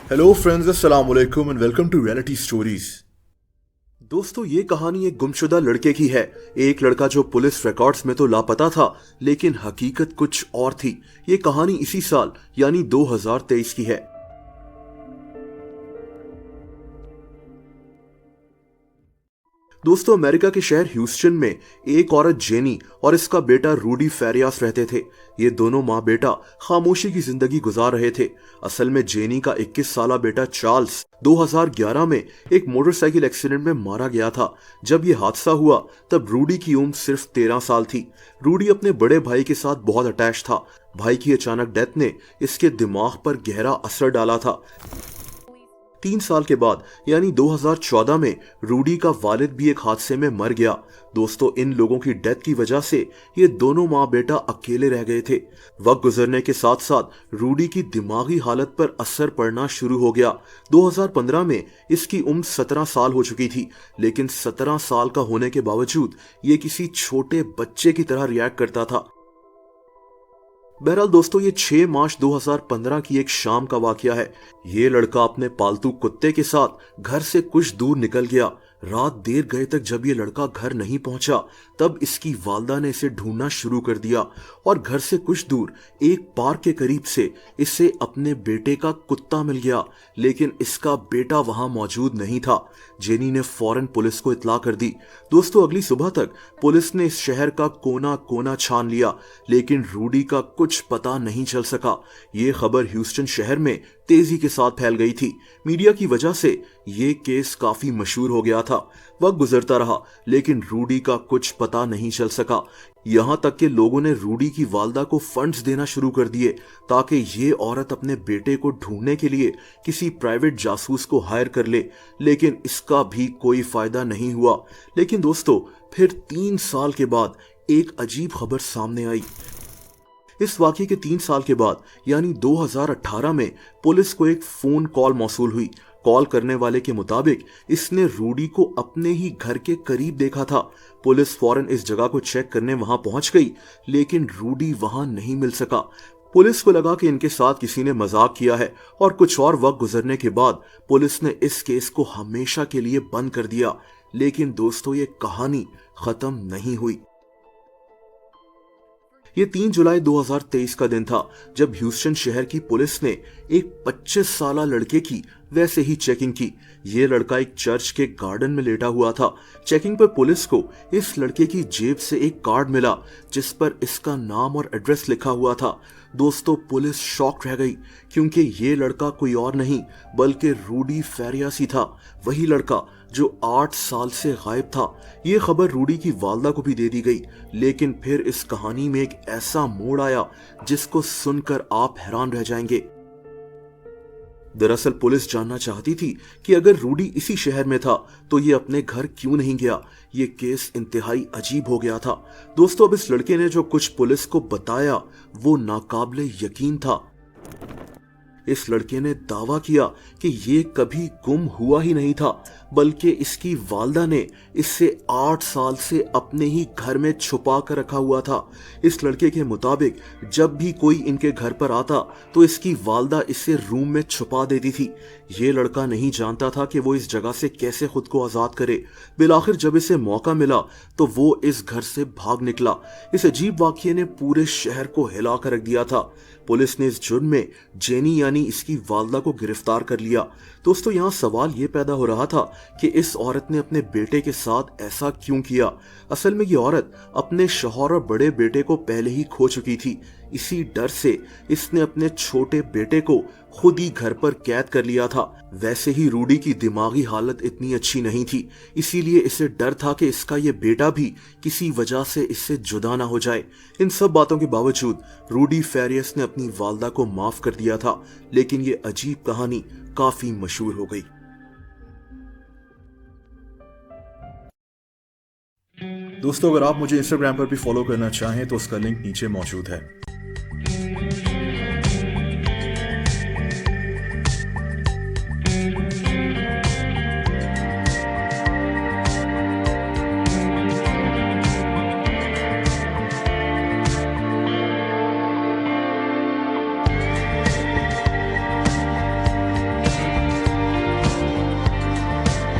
Hello friends, अस्सलाम वालेकुम and welcome to reality stories. दोस्तों, ये कहानी एक गुमशुदा लड़के की है। एक लड़का जो पुलिस रिकॉर्ड्स में तो लापता था, लेकिन हकीकत कुछ और थी। ये कहानी इसी साल यानी 2023 की है। दोस्तों, अमेरिका के शहर ह्यूस्टन में एक औरत जेनी और इसका बेटा रूडी फेरियास रहते थे। ये दोनों माँ बेटा खामोशी की जिंदगी गुजार रहे थे। असल में जेनी का 21 साला बेटा चार्ल्स 2011 में एक मोटरसाइकिल एक्सीडेंट में मारा गया था। जब ये हादसा हुआ तब रूडी की उम्र सिर्फ 13 साल थी। रूडी अपने बड़े भाई के साथ बहुत अटैच था। भाई की अचानक डेथ ने इसके दिमाग पर गहरा असर डाला था। 3 साल के बाद यानी 2014 में रूडी का वालिद भी एक हादसे में मर गया। दोस्तों, इन लोगों की डेथ की वजह से ये दोनों माँ बेटा अकेले रह गए थे। वक्त गुजरने के साथ साथ रूडी की दिमागी हालत पर असर पड़ना शुरू हो गया। 2015 में इसकी उम्र 17 साल हो चुकी थी, लेकिन 17 साल का होने के बावजूद ये किसी छोटे बच्चे की तरह रिएक्ट करता था। बहरहाल दोस्तों, ये 6 मार्च 2015 की एक शाम का वाकया है। ये लड़का अपने पालतू कुत्ते के साथ घर से कुछ दूर निकल गया। रात देर गए तक जब ये लड़का घर नहीं पहुंचा, तब इसकी वालदा ने इसे ढूंढना शुरू कर दिया और घर से कुछ दूर एक पार्क के करीब से इसे अपने बेटे का कुत्ता मिल गया, लेकिन इसका बेटा वहां मौजूद नहीं था। जेनी ने फौरन पुलिस को इत्तला कर दी। दोस्तों, अगली सुबह तक पुलिस ने इस शहर का कोना कोना छान लिया, लेकिन रूडी का कुछ पता नहीं चल सका। ये खबर ह्यूस्टन शहर में तेजी के साथ फैल गई थी। मीडिया की वजह से ये केस काफी मशहूर हो गया था। वक्त गुजरता रहा, लेकिन रूडी का कुछ पता नहीं चल सका। यहां तक कि लोगों ने रूडी की वालदा को फंड्स देना शुरू कर दिए ताकि ये औरत अपने बेटे को ढूंढने के लिए किसी प्राइवेट जासूस को हायर कर ले, लेकिन इसका भी कोई फायदा नहीं हुआ। लेकिन दोस्तों, फिर 3 साल के बाद एक अजीब खबर सामने आई। इस वाकये के 3 साल के बाद यानी 2018 में पुलिस को एक फोन कॉल मौसूल हुई। कॉल करने वाले के मुताबिक इसने रूडी को अपने ही घर के करीब देखा था। पुलिस फौरन इस जगह को चेक करने वहां पहुंच गई, लेकिन रूडी वहां नहीं मिल सका। पुलिस को लगा कि इनके साथ किसी ने मजाक किया है और कुछ और वक्त गुजरने के बाद पुलिस ने इस केस को हमेशा के लिए बंद कर दिया। लेकिन दोस्तों, ये कहानी खत्म नहीं हुई। ये 3 जुलाई 2023 का दिन था जब ह्यूस्टन शहर की पुलिस ने एक 25 साला लड़के की वैसे ही चेकिंग की। ये लड़का एक चर्च के गार्डन में लेटा हुआ था। चेकिंग पर पुलिस को इस लड़के की जेब से एक कार्ड मिला जिस पर इसका नाम और एड्रेस लिखा हुआ था। दोस्तों, पुलिस शॉक रह गई क्योंकि ये लड़का कोई और नहीं बल्कि रूडी फेरियास ही था, वही लड़का जो 8 साल से गायब था। ये खबर रूडी की वालदा को भी दे दी गई, लेकिन फिर इस कहानी में एक ऐसा मोड़ आया जिसको सुनकर आप हैरान रह जाएंगे। दरअसल पुलिस जानना चाहती थी कि अगर रूडी इसी शहर में था तो ये अपने घर क्यों नहीं गया। ये केस इंतहाई अजीब हो गया था। दोस्तों, अब इस लड़के ने जो कुछ पुलिस को बताया वो नाकाबिले यकीन था। इस लड़के ने दावा किया कि ये कभी गुम हुआ ही नहीं था, बल्कि इसकी वालदा ने इसे 8 साल से अपने ही घर में छुपा कर रखा हुआ था। इस लड़के के मुताबिक जब भी कोई इनके घर पर आता तो इसकी वालदा इसे रूम में छुपा देती थी। ये लड़का नहीं जानता था कि वो इस जगह से कैसे खुद को आजाद करे। बिलाखिर जब इसे मौका मिला तो वो इस घर से भाग निकला। इस अजीब वाकये ने पूरे शहर को हिला कर रख दिया था। पुलिस ने इस जुर्म में जेनी यानी इसकी वालदा को गिरफ्तार कर लिया। दोस्तों, यहाँ सवाल ये पैदा हो रहा था कि इस औरत ने अपने बेटे के साथ ऐसा क्यों किया। असल में ये औरत अपने शौहर और बड़े बेटे को पहले ही खो चुकी थी। इसी डर से इसने अपने छोटे बेटे को खुद ही घर पर कैद कर लिया था। वैसे ही रूडी की दिमागी हालत इतनी अच्छी नहीं थी, इसीलिए इसे डर था कि इसका ये बेटा भी किसी वजह से इससे जुदा ना हो जाए। इन सब बातों के बावजूद रूडी फेरियस ने अपनी वालदा को माफ कर दिया था, लेकिन ये अजीब कहानी काफी मशहूर हो गई। दोस्तों, अगर आप मुझे इंस्टाग्राम पर भी फॉलो करना चाहें तो उसका लिंक नीचे मौजूद है।